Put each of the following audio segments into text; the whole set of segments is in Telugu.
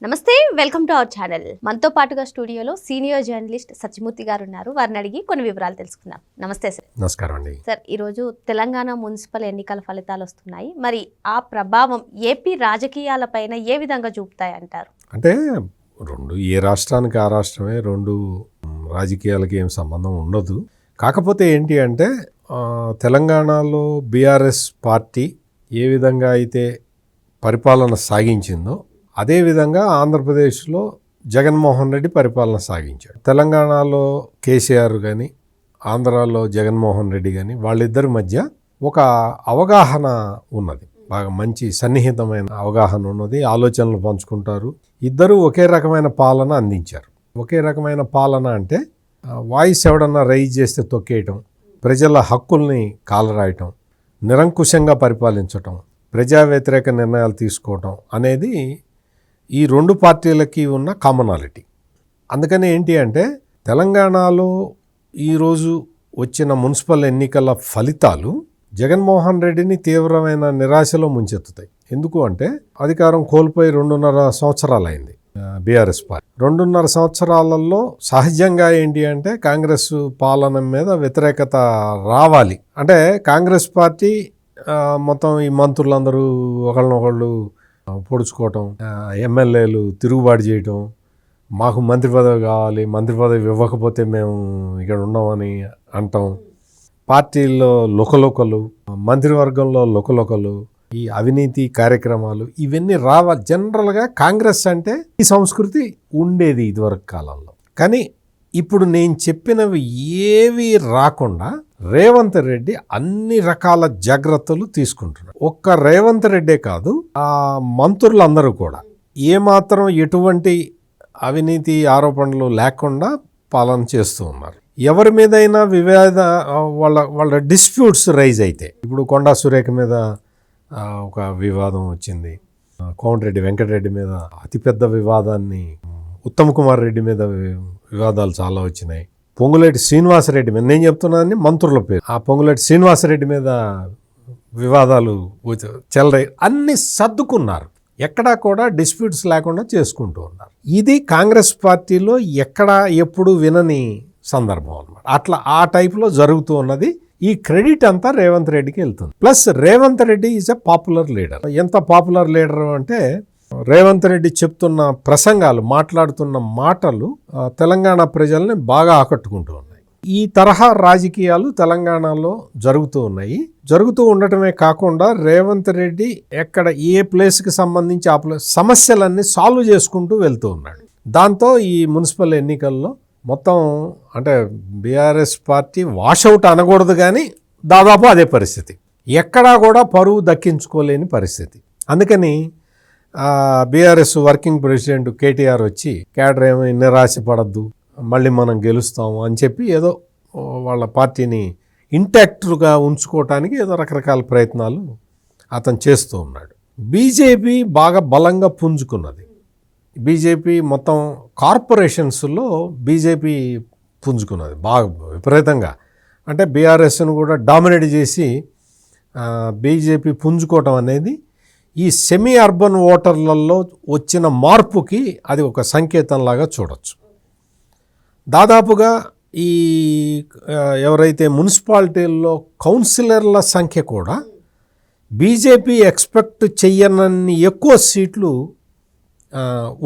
నమస్తే, వెల్కమ్ టు అవర్ ఛానల్. మనతో పాటుగా స్టూడియోలో సీనియర్ జర్నలిస్ట్ సత్యమూర్తి గారు ఉన్నారు. వారిని అడిగి కొన్ని వివరాలు తెలుసుకుందాం. నమస్తే సార్. నమస్కారం అండి. సార్, ఈరోజు తెలంగాణ మున్సిపల్ ఎన్నికల ఫలితాలు వస్తున్నాయి. మరి ఆ ప్రభావం ఏపీ రాజకీయాలపైన ఏ విధంగా చూపుతాయి అంటారు? అంటే ఏ రాష్ట్రానికి ఆ రాష్ట్రమే, రాజకీయాలకి ఏం సంబంధం ఉండదు. కాకపోతే ఏంటి అంటే తెలంగాణలో బీఆర్ఎస్ పార్టీ ఏ విధంగా అయితే పరిపాలన సాగించిందో అదేవిధంగా ఆంధ్రప్రదేశ్లో జగన్మోహన్ రెడ్డి పరిపాలన సాగించాడు. తెలంగాణలో కేసీఆర్ కానీ ఆంధ్రాలో జగన్మోహన్ రెడ్డి కానీ వాళ్ళిద్దరి మధ్య ఒక అవగాహన ఉన్నది, బాగా మంచి సన్నిహితమైన అవగాహన ఉన్నది. ఆలోచనలు పంచుకుంటారు. ఇద్దరు ఒకే రకమైన పాలన అందించారు. ఒకే రకమైన పాలన అంటే వాయిస్ ఎవడన్నా రైజ్ చేస్తే తొక్కేయటం, ప్రజల హక్కుల్ని కాలరాయటం, నిరంకుశంగా పరిపాలించటం, ప్రజా వ్యతిరేక నిర్ణయాలు తీసుకోవటం అనేది ఈ రెండు పార్టీలకి ఉన్న కామనాలిటీ. అందుకని ఏంటి అంటే తెలంగాణలో ఈరోజు వచ్చిన మున్సిపల్ ఎన్నికల ఫలితాలు జగన్మోహన్ రెడ్డిని తీవ్రమైన నిరాశలో ముంచెత్తుతాయి. ఎందుకు అంటే అధికారం కోల్పోయి 2.5 సంవత్సరాలు అయింది బీఆర్ఎస్ పార్టీ. 2.5 సంవత్సరాలలో సహజంగా ఏంటి అంటే కాంగ్రెస్ పాలన మీద వ్యతిరేకత రావాలి. అంటే కాంగ్రెస్ పార్టీ మొత్తం ఈ మంత్రులందరూ ఒకళ్ళనొకళ్ళు పొడుచుకోవటం, ఎమ్మెల్యేలు తిరుగుబాటు చేయటం, మాకు మంత్రి పదవి కావాలి, మంత్రి పదవి ఇవ్వకపోతే మేము ఇక్కడ ఉన్నామని అంటాం, పార్టీల్లో లుకలుకలు, మంత్రివర్గంలో లుకలుకలు, ఈ అవినీతి కార్యక్రమాలు ఇవన్నీ రావాలి. జనరల్గా కాంగ్రెస్ అంటే ఈ సంస్కృతి ఉండేది ఇదివరకు కాలంలో. కానీ ఇప్పుడు నేను చెప్పినవి ఏవి రాకుండా రేవంత్ రెడ్డి అన్ని రకాల జాగ్రత్తలు తీసుకుంటున్నారు. ఒక్క రేవంత్ రెడ్డే కాదు, ఆ మంత్రులందరూ కూడా ఏమాత్రం ఎటువంటి అవినీతి ఆరోపణలు లేకుండా పాలన చేస్తూ ఉన్నారు. ఎవరి మీదైనా వాళ్ళ డిస్ప్యూట్స్ రైజ్ అయితే, ఇప్పుడు కొండా సురేఖ మీద ఒక వివాదం వచ్చింది, కోమటిరెడ్డి వెంకటరెడ్డి మీద అతిపెద్ద వివాదాన్ని, ఉత్తమ్ కుమార్ రెడ్డి మీద వివాదాలు చాలా వచ్చినాయి, పొంగులేటి శ్రీనివాసరెడ్డి మీద, నేను చెప్తున్నానని మంత్రుల పేరు, ఆ పొంగులేటి శ్రీనివాసరెడ్డి మీద వివాదాలు చెలరాయి, అన్ని సర్దుకున్నారు. ఎక్కడా కూడా డిస్ప్యూట్స్ లేకుండా చేసుకుంటూ ఉన్నారు. ఇది కాంగ్రెస్ పార్టీలో ఎక్కడా ఎప్పుడు వినని సందర్భం అన్నమాట. అట్లా ఆ టైప్లో జరుగుతూ ఉన్నది. ఈ క్రెడిట్ అంతా రేవంత్ రెడ్డికి వెళ్తుంది. Plus Revanth Reddy is a popular leader. ఎంత పాపులర్ లీడర్ అంటే రేవంత్ రెడ్డి చెప్తున్న ప్రసంగాలు, మాట్లాడుతున్న మాటలు తెలంగాణ ప్రజల్ని బాగా ఆకట్టుకుంటూ ఉన్నాయి. ఈ తరహా రాజకీయాలు తెలంగాణలో జరుగుతూ ఉన్నాయి. జరుగుతూ ఉండటమే కాకుండా రేవంత్ రెడ్డి ఎక్కడ ఏ ప్లేస్కి సంబంధించి ఆ ప్లేస్ సమస్యలన్నీ సాల్వ్ చేసుకుంటూ వెళ్తూ ఉన్నాడు. దాంతో ఈ మున్సిపల్ ఎన్నికల్లో మొత్తం అంటే బీఆర్ఎస్ పార్టీ వాషౌట్ అనకూడదు, కానీ దాదాపు అదే పరిస్థితి. ఎక్కడా కూడా పరువు దక్కించుకోలేని పరిస్థితి. అందుకని బీఆర్ఎస్ వర్కింగ్ ప్రెసిడెంట్ కేటీఆర్ వచ్చి క్యాడర్ ఏమీ నిరాశపడద్దు, మళ్ళీ మనం గెలుస్తాము అని చెప్పి ఏదో వాళ్ళ పార్టీని ఇంటాక్ట్గా ఉంచుకోవటానికి ఏదో రకరకాల ప్రయత్నాలు అతను చేస్తూ ఉన్నాడు. బీజేపీ బాగా బలంగా పుంజుకున్నది. బీజేపీ మొత్తం కార్పొరేషన్స్లో బీజేపీ పుంజుకున్నది బాగా విపరీతంగా. అంటే బీఆర్ఎస్ను కూడా డామినేట్ చేసి బీజేపీ పుంజుకోవటం అనేది ఈ సెమీ అర్బన్ ఓటర్లలో వచ్చిన మార్పుకి అది ఒక సంకేతంలాగా చూడొచ్చు. దాదాపుగా ఈ ఎవరైతే మున్సిపాలిటీల్లో కౌన్సిలర్ల సంఖ్య కూడా బీజేపీ ఎక్స్పెక్ట్ చెయ్యనన్ని ఎక్కువ సీట్లు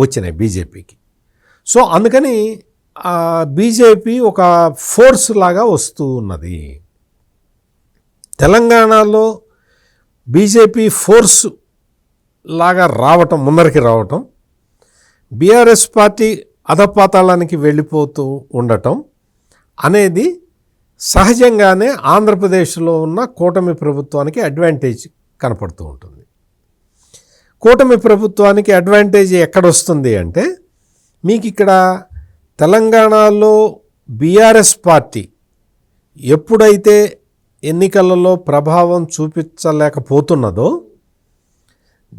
వచ్చినాయి బీజేపీకి. సో అందుకని బీజేపీ ఒక ఫోర్స్ లాగా వస్తూ ఉన్నది. తెలంగాణలో బీజేపీ ఫోర్స్ లాగా రావటం, ముందరికి రావటం, బీఆర్ఎస్ పార్టీ అధపాతాళానికి వెళ్ళిపోతూ ఉండటం అనేది సహజంగానే ఆంధ్రప్రదేశ్లో ఉన్న కూటమి ప్రభుత్వానికి అడ్వాంటేజ్ కనపడుతూ ఉంటుంది. కూటమి ప్రభుత్వానికి అడ్వాంటేజ్ ఎక్కడొస్తుంది అంటే, మీకు ఇక్కడ తెలంగాణలో బీఆర్ఎస్ పార్టీ ఎప్పుడైతే ఎన్నికలలో ప్రభావం చూపించలేకపోతున్నదో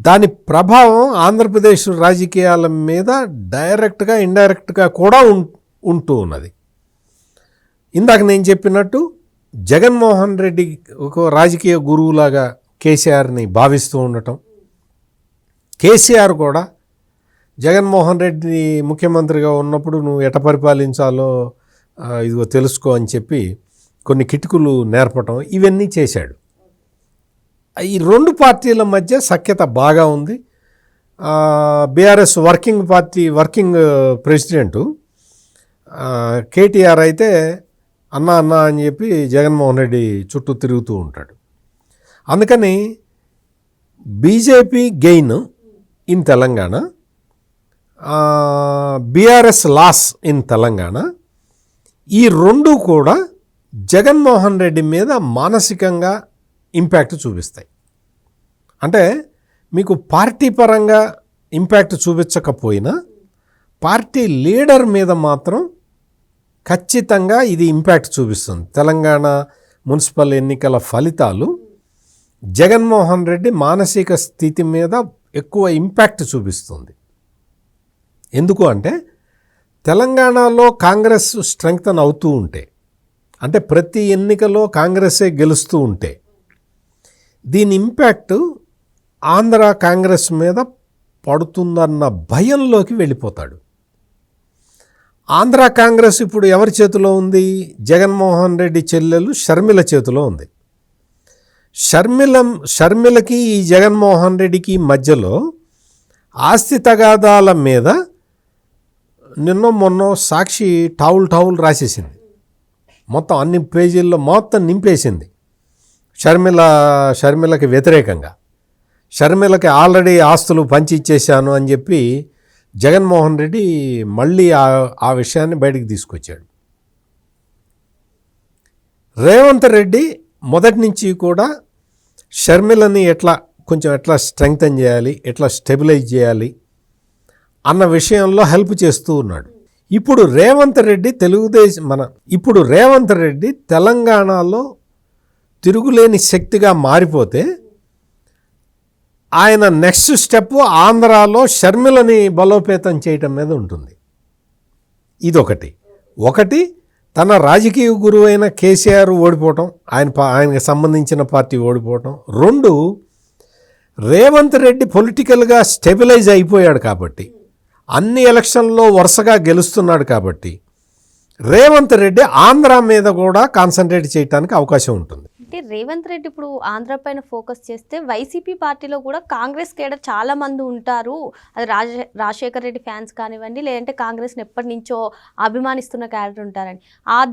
దాని ప్రభావం ఆంధ్రప్రదేశ్ రాజకీయాల మీద డైరెక్ట్గా ఇండైరెక్ట్గా కూడా ఉంటూ ఉన్నది. ఇందాక నేను చెప్పినట్టు జగన్మోహన్ రెడ్డి ఒక రాజకీయ గురువులాగా కేసీఆర్ని భావిస్తూ ఉండటం, కేసీఆర్ కూడా జగన్మోహన్ రెడ్డి ముఖ్యమంత్రిగా ఉన్నప్పుడు నువ్వు ఎట పరిపాలించాలో ఇదిగో తెలుసుకో అని చెప్పి కొన్ని కిటుకులు నేర్పటం ఇవన్నీ చేశాడు. ఈ రెండు పార్టీల మధ్య సఖ్యత బాగా ఉంది. బీఆర్ఎస్ వర్కింగ్ ప్రెసిడెంటు కేటీఆర్ అయితే అన్నా అని చెప్పి జగన్మోహన్ రెడ్డి చుట్టూ తిరుగుతూ ఉంటాడు. అందుకని BJP gain in Telangana, BRS loss in Telangana, ఈ రెండు కూడా జగన్మోహన్ రెడ్డి మీద మానసికంగా ఇంపాక్ట్ చూపిస్తాయి. అంటే మీకు పార్టీ పరంగా ఇంపాక్ట్ చూపించకపోయినా పార్టీ లీడర్ మీద మాత్రం ఖచ్చితంగా ఇది ఇంపాక్ట్ చూపిస్తుంది. తెలంగాణ మున్సిపల్ ఎన్నికల ఫలితాలు జగన్మోహన్ రెడ్డి మానసిక స్థితి మీద ఎక్కువ ఇంపాక్ట్ చూపిస్తుంది. ఎందుకు అంటే తెలంగాణలో కాంగ్రెస్ స్ట్రెంగ్తన్ అవుతూ ఉంటే, అంటే ప్రతి ఎన్నికలో కాంగ్రెసే గెలుస్తూ ఉంటే దీని ఇంపాక్ట్ ఆంధ్ర కాంగ్రెస్ మీద పడుతుందన్న భయంలోకి వెళ్ళిపోతాడు. ఆంధ్ర కాంగ్రెస్ ఇప్పుడు ఎవరి చేతిలో ఉంది? జగన్మోహన్ రెడ్డి చెల్లెలు షర్మిల చేతిలో ఉంది. షర్మిలకి ఈ జగన్మోహన్ రెడ్డికి మధ్యలో ఆస్తి తగాదాల మీద మొన్న సాక్షి టౌల్ రాసేసింది. మొత్తం అన్ని పేజీల్లో మొత్తం నింపేసింది షర్మిలకి వ్యతిరేకంగా. షర్మిలకి ఆల్రెడీ ఆస్తులు పంచి ఇచ్చేశాను అని చెప్పి జగన్మోహన్ రెడ్డి మళ్ళీ ఆ విషయాన్ని బయటికి తీసుకొచ్చాడు. రేవంత్ రెడ్డి మొదటి నుంచి కూడా షర్మిలని ఎట్లా స్ట్రెంగ్తన్ చేయాలి, ఎట్లా స్టెబిలైజ్ చేయాలి అన్న విషయంలో హెల్ప్ చేస్తూ ఉన్నాడు. ఇప్పుడు రేవంత్ రెడ్డి తెలంగాణలో తిరుగులేని శక్తిగా మారిపోతే ఆయన నెక్స్ట్ స్టెప్ ఆంధ్రాలో షర్మిలని బలోపేతం చేయటం మీద ఉంటుంది. ఒకటి తన రాజకీయ గురువు అయిన కేసీఆర్ ఓడిపోవటం, ఆయనకు సంబంధించిన పార్టీ ఓడిపోవటం. 2, రేవంత్ రెడ్డి పొలిటికల్గా స్టెబిలైజ్ అయిపోయాడు కాబట్టి, అన్ని ఎలక్షన్లో వరుసగా గెలుస్తున్నాడు కాబట్టి రేవంత్ రెడ్డి ఆంధ్ర మీద కూడా కాన్సన్ట్రేట్ చేయడానికి అవకాశం ఉంటుంది. అంటే రేవంత్ రెడ్డి ఇప్పుడు ఆంధ్ర పైన ఫోకస్ చేస్తే వైసీపీ పార్టీలో కూడా కాంగ్రెస్ కేడర్ చాలా మంది ఉంటారు. అది రాజశేఖర్ రెడ్డి ఫ్యాన్స్ కానివ్వండి, లేదంటే కాంగ్రెస్ని ఎప్పటి నుంచో అభిమానిస్తున్న క్యాడర్ ఉంటారని,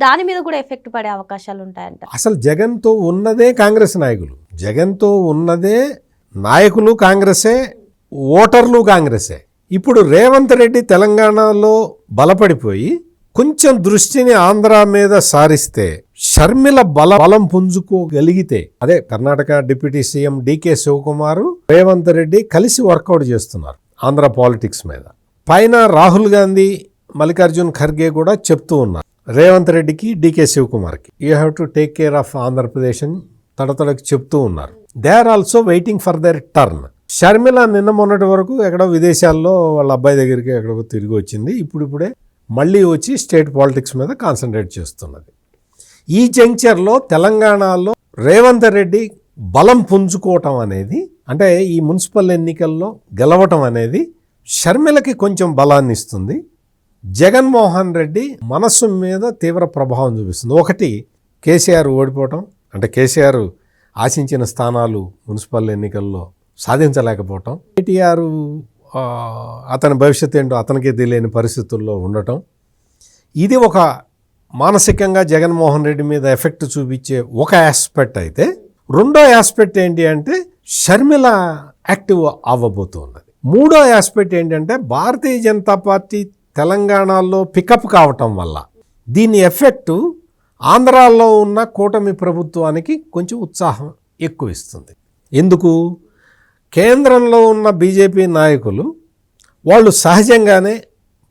దాని మీద కూడా ఎఫెక్ట్ పడే అవకాశాలు ఉంటాయంట. అసలు జగన్తో ఉన్నదే కాంగ్రెస్ నాయకులు, జగన్తో ఉన్నదే నాయకులు కాంగ్రెసే, ఓటర్లు కాంగ్రెసే. ఇప్పుడు రేవంత్ రెడ్డి తెలంగాణలో బలపడిపోయి కొంచెం దృష్టిని ఆంధ్ర మీద సారిస్తే, షర్మిల బలం పుంజుకోగలిగితే, అదే కర్ణాటక డిప్యూటీ సీఎం డీకే శివకుమార్, రేవంత్ రెడ్డి కలిసి వర్కౌట్ చేస్తున్నారు ఆంధ్ర పాలిటిక్స్ మీద. పైన రాహుల్ గాంధీ, మల్లికార్జున్ ఖర్గే కూడా చెప్తూ ఉన్నారు రేవంత్ రెడ్డికి, డీకే శివకుమార్కి, you have to take care of Andhra Pradesh అని తడతడకి చెప్తూ ఉన్నారు. They are also waiting for their turn. Sharmila నిన్న మొన్నటి వరకు ఎక్కడో విదేశాల్లో వాళ్ళ అబ్బాయి దగ్గరికి ఎక్కడో తిరిగి వచ్చింది. ఇప్పుడే మళ్ళీ వచ్చి స్టేట్ పాలిటిక్స్ మీద కాన్సన్ట్రేట్ చేస్తున్నది. ఈ జంక్చర్లో తెలంగాణలో రేవంత్ రెడ్డి బలం పుంజుకోవటం అనేది, అంటే ఈ మున్సిపల్ ఎన్నికల్లో గెలవటం అనేది షర్మిలకి కొంచెం బలాన్ని ఇస్తుంది. జగన్మోహన్ రెడ్డి మనస్సు మీద తీవ్ర ప్రభావం చూపిస్తుంది. ఒకటి, కేసీఆర్ ఓడిపోవటం, అంటే కేసీఆర్ ఆశించిన స్థానాలు మున్సిపల్ ఎన్నికల్లో సాధించలేకపోవటం, కేటీఆర్ అతని భవిష్యత్తు ఏంటో అతనికే తెలియని పరిస్థితుల్లో ఉండటం, ఇది ఒక మానసికంగా జగన్మోహన్ రెడ్డి మీద ఎఫెక్ట్ చూపించే ఒక ఆస్పెక్ట్ అయితే, రెండో ఆస్పెక్ట్ ఏంటి అంటే షర్మిల యాక్టివ్ అవ్వబోతున్నది. మూడో ఆస్పెక్ట్ ఏంటంటే భారతీయ జనతా పార్టీ తెలంగాణలో పికప్ కావటం వల్ల దీని ఎఫెక్టు ఆంధ్రాలో ఉన్న కూటమి ప్రభుత్వానికి కొంచెం ఉత్సాహం ఎక్కువ ఇస్తుంది. ఎందుకు? కేంద్రంలో ఉన్న బీజేపీ నాయకులు వాళ్ళు సహజంగానే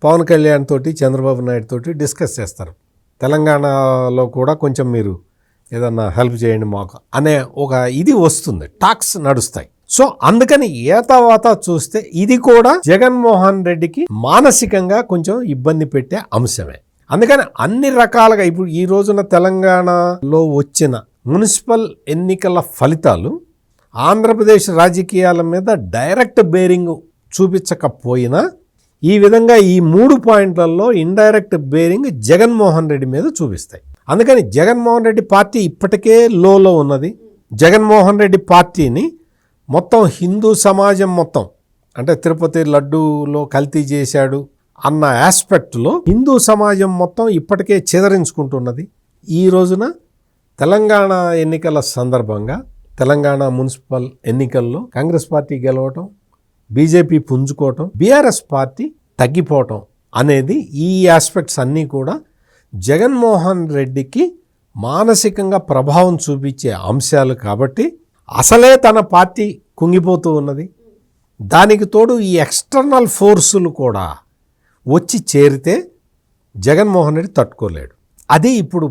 పవన్ కళ్యాణ్ తోటి, చంద్రబాబు నాయుడు తోటి డిస్కస్ చేస్తారు, తెలంగాణలో కూడా కొంచెం మీరు ఏదన్నా హెల్ప్ చేయండి మాకు అనే ఒక ఇది వస్తుంది, టాక్స్ నడుస్తాయి. సో అందుకని ఏతావాత చూస్తే ఇది కూడా జగన్మోహన్ రెడ్డికి మానసికంగా కొంచెం ఇబ్బంది పెట్టే అంశమే. అందుకని అన్ని రకాలుగా ఇప్పుడు ఈ రోజున తెలంగాణలో వచ్చిన మున్సిపల్ ఎన్నికల ఫలితాలు ఆంధ్రప్రదేశ్ రాజకీయాల మీద డైరెక్ట్ బేరింగ్ చూపించకపోయినా ఈ విధంగా ఈ 3 పాయింట్లలో ఇండైరెక్ట్ బేరింగ్ జగన్మోహన్ రెడ్డి మీద చూపిస్తాయి. అందుకని జగన్మోహన్ రెడ్డి పార్టీ ఇప్పటికే లోలో ఉన్నది. జగన్మోహన్ రెడ్డి పార్టీని మొత్తం హిందూ సమాజం మొత్తం, అంటే తిరుపతి లడ్డూలో కల్తీ చేశాడు అన్న ఆస్పెక్ట్లో హిందూ సమాజం మొత్తం ఇప్పటికే చెదరించుకుంటున్నది. ఈ రోజున తెలంగాణ ఎన్నికల సందర్భంగా తెలంగాణ మున్సిపల్ ఎన్నికల్లో కాంగ్రెస్ పార్టీ గెలవటం, బీజేపీ పుంజుకోవటం, బీఆర్ఎస్ పార్టీ తగ్గిపోవటం అనేది ఈ ఆస్పెక్ట్స్ అన్నీ కూడా జగన్మోహన్ రెడ్డికి మానసికంగా ప్రభావం చూపించే అంశాలు కాబట్టి అసలే తన పార్టీ కుంగిపోతూ ఉన్నది. దానికి తోడు ఈ ఎక్స్టర్నల్ ఫోర్సులు కూడా వచ్చి చేరితే జగన్మోహన్ రెడ్డి తట్టుకోలేడు. అది ఇప్పుడు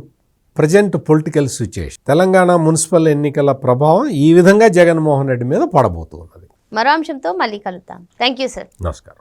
present political situation. Telangana municipal ఎన్నికల ప్రభావం ఈ విధంగా జగన్మోహన్ రెడ్డి మీద పడబోతూ ఉన్నది. మరో అంశంతో మళ్ళీ కలుద్దాం. Thank you sir. నమస్కారం.